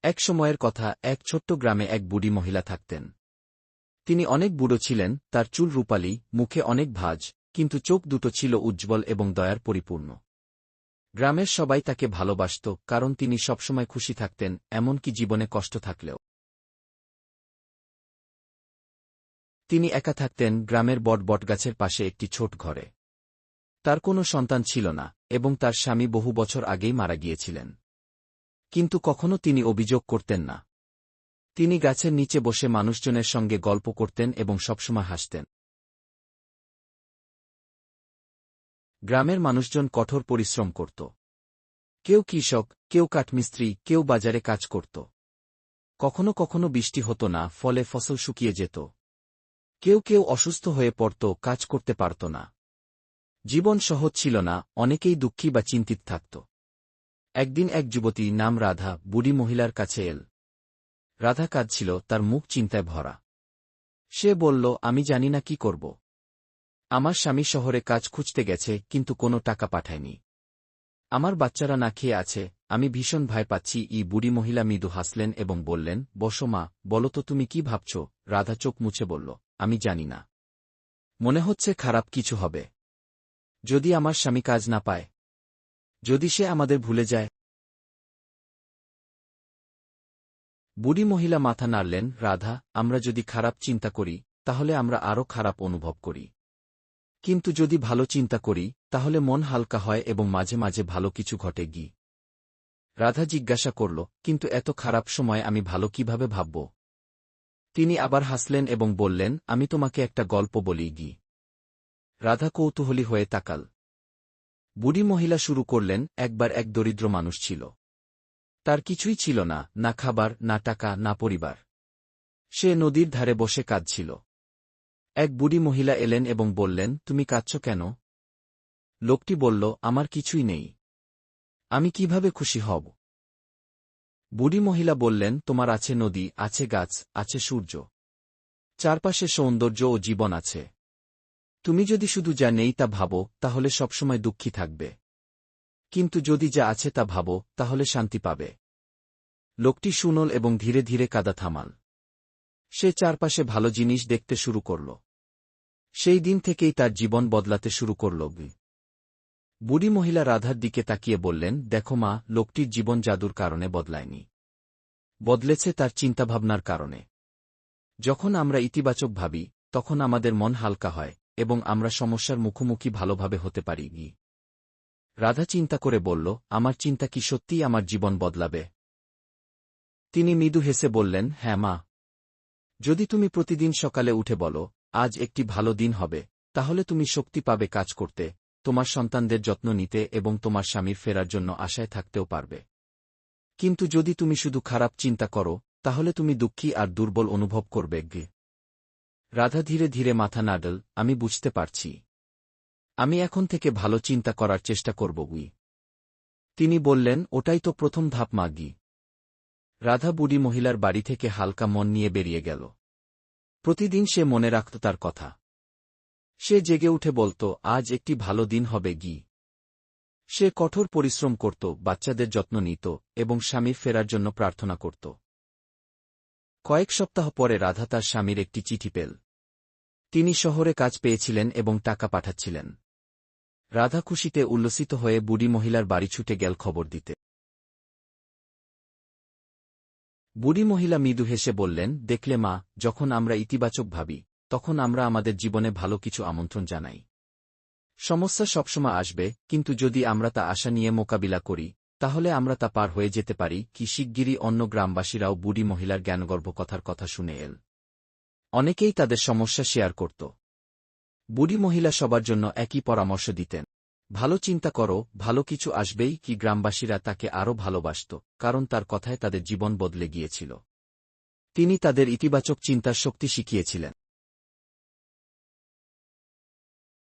এক সময়ের কথা, এক ছোট্ট গ্রামে এক বুড়ি মহিলা থাকতেন। তিনি অনেক বুড়ো ছিলেন, তার চুল রূপালী, মুখে অনেক ভাঁজ, কিন্তু চোখ দুটো ছিল উজ্জ্বল এবং দয়ার পরিপূর্ণ। গ্রামের সবাই তাকে ভালোবাসত, কারণ তিনি সবসময় খুশি থাকতেন, এমনকি জীবনে কষ্ট থাকলেও। তিনি একা থাকতেন গ্রামের বটগাছের পাশে একটি ছোট ঘরে। তার কোনো সন্তান ছিল না, এবং তার স্বামী বহু বছর আগেই মারা গিয়েছিলেন। কিন্তু কখনো তিনি অভিযোগ করতেন না। তিনি গাছের নিচে বসে মানুষজনের সঙ্গে গল্প করতেন এবং সবসময় হাসতেন। গ্রামের মানুষজন কঠোর পরিশ্রম করত। কেউ কৃষক, কেউ কাঠমিস্ত্রি, কেউ বাজারে কাজ করত। কখনো কখনো বৃষ্টি হতো না, ফলে ফসল শুকিয়ে যেত। কেউ কেউ অসুস্থ হয়ে পড়ত, কাজ করতে পারত না। জীবন সহজ ছিল না, অনেকেই দুঃখী বা চিন্তিত থাকত। একদিন এক যুবতী নাম রাধা বুড়ি মহিলার কাছে এল। রাধা কাঁদছিল, তার মুখ চিন্তায় ভরা। সে বলল, আমি জানি না কি করব। আমার স্বামী শহরে কাজ খুঁজতে গেছে, কিন্তু কোনো টাকা পাঠায়নি। আমার বাচ্চারা না খেয়ে আছে, আমি ভীষণ ভয় পাচ্ছি। বুড়ি মহিলা মৃদু হাসলেন এবং বললেন, বসো মা, বলো তো তুমি কি ভাবছ। রাধা চোখ মুছে বলল, আমি জানি না। মনে হচ্ছে খারাপ কিছু হবে। যদি আমার স্বামী কাজ না পায়, যদি সে আমাদের ভুলে যায়। বুড়ি মহিলা মাথা নাড়লেন, রাধা, আমরা যদি খারাপ চিন্তা করি, তাহলে আমরা আরও খারাপ অনুভব করি। কিন্তু যদি ভালো চিন্তা করি, তাহলে মন হালকা হয় এবং মাঝে মাঝে ভালো কিছু ঘটে। রাধা জিজ্ঞাসা করল, কিন্তু এত খারাপ সময় আমি ভালো কিভাবে ভাবব। তিনি আবার হাসলেন এবং বললেন, আমি তোমাকে একটা গল্প বলি। রাধা কৌতূহলী হয়ে তাকাল। বুড়ি মহিলা শুরু করলেন, একবার এক দরিদ্র মানুষ ছিল। তার কিছুই ছিল না, না খাবার, না টাকা, না পরিবার। সে নদীর ধারে বসে কাঁদছিল। এক বুড়ি মহিলা এলেন এবং বললেন, তুমি কাঁদছ কেন। লোকটি বলল, আমার কিছুই নেই। আমি কিভাবে খুশি হব। বুড়ি মহিলা বললেন, তোমার আছে নদী, আছে গাছ, আছে সূর্য। চারপাশে সৌন্দর্য ও জীবন আছে। তুমি যদি শুধু যা নেই তা ভাবো, তাহলে সবসময় দুঃখী থাকবে। কিন্তু যদি যা আছে তা ভাবো, তাহলে শান্তি পাবে। লোকটি শুনল এবং ধীরে ধীরে কাঁদা থামাল। সে চারপাশে ভালো জিনিস দেখতে শুরু করল। সেই দিন থেকেই তার জীবন বদলাতে শুরু করল। বুড়ি মহিলা রাধার দিকে তাকিয়ে বললেন, দেখো মা, লোকটির জীবন জাদুর কারণে বদলায়নি। বদলেছে তার চিন্তাভাবনার কারণে। যখন আমরা ইতিবাচক ভাবি, তখন আমাদের মন হালকা হয়, এবং আমরা সমস্যার মুখোমুখি ভালোভাবে হতে পারি। রাধা চিন্তা করে বলল, আমার চিন্তা কি সত্যিই আমার জীবন বদলাবে। তিনি মৃদু হেসে বললেন, হ্যাঁ মা। যদি তুমি প্রতিদিন সকালে উঠে বলো, আজ একটি ভালো দিন হবে, তাহলে তুমি শক্তি পাবে কাজ করতে, তোমার সন্তানদের যত্ন নিতে এবং তোমার স্বামীর ফেরার জন্য আশায় থাকতেও পারবে। কিন্তু যদি তুমি শুধু খারাপ চিন্তা করো, তাহলে তুমি দুঃখী আর দুর্বল অনুভব করবে। রাধা ধীরে ধীরে মাথা নাড়ল, আমি বুঝতে পারছি। আমি এখন থেকে ভালো চিন্তা করার চেষ্টা করব। তিনি বললেন, ওটাই তো প্রথম ধাপ মা। রাধা বুড়ি মহিলার বাড়ি থেকে হালকা মন নিয়ে বেরিয়ে গেল। প্রতিদিন সে মনে রাখত তার কথা। সে জেগে উঠে বলত, আজ একটি ভালো দিন হবে। সে কঠোর পরিশ্রম করত, বাচ্চাদের যত্ন নিত, এবং স্বামীর ফেরার জন্য প্রার্থনা করত। কয়েক সপ্তাহ পরে রাধা তার স্বামীর একটি চিঠি পেল। তিনি শহরে কাজ পেয়েছিলেন এবং টাকা পাঠাচ্ছিলেন। রাধা খুশিতে উল্লসিত হয়ে বুড়ি মহিলার বাড়ি ছুটে গেল খবর দিতে। বুড়ি মহিলা মৃদু হেসে বললেন, দেখলে মা, যখন আমরা ইতিবাচক ভাবি, তখন আমরা আমাদের জীবনে ভালো কিছু আমন্ত্রণ জানাই। সমস্যা সবসময় আসবে, কিন্তু যদি আমরা তা আশা নিয়ে মোকাবিলা করি, তাহলে আমরা তা পার হয়ে যেতে পারি। শিগগিরই অন্য গ্রামবাসীরাও বুড়ি মহিলার জ্ঞানগর্ভ কথার কথা শুনে এল। অনেকেই তাদের সমস্যা শেয়ার করত। বুড়ি মহিলা সবার জন্য একই পরামর্শ দিতেন, ভালো চিন্তা করো, ভালো কিছু আসবেই। গ্রামবাসীরা তাকে আরও ভালোবাসত, কারণ তার কথায় তাদের জীবন বদলে গিয়েছিল। তিনি তাদের ইতিবাচক চিন্তার শক্তি শিখিয়েছিলেন।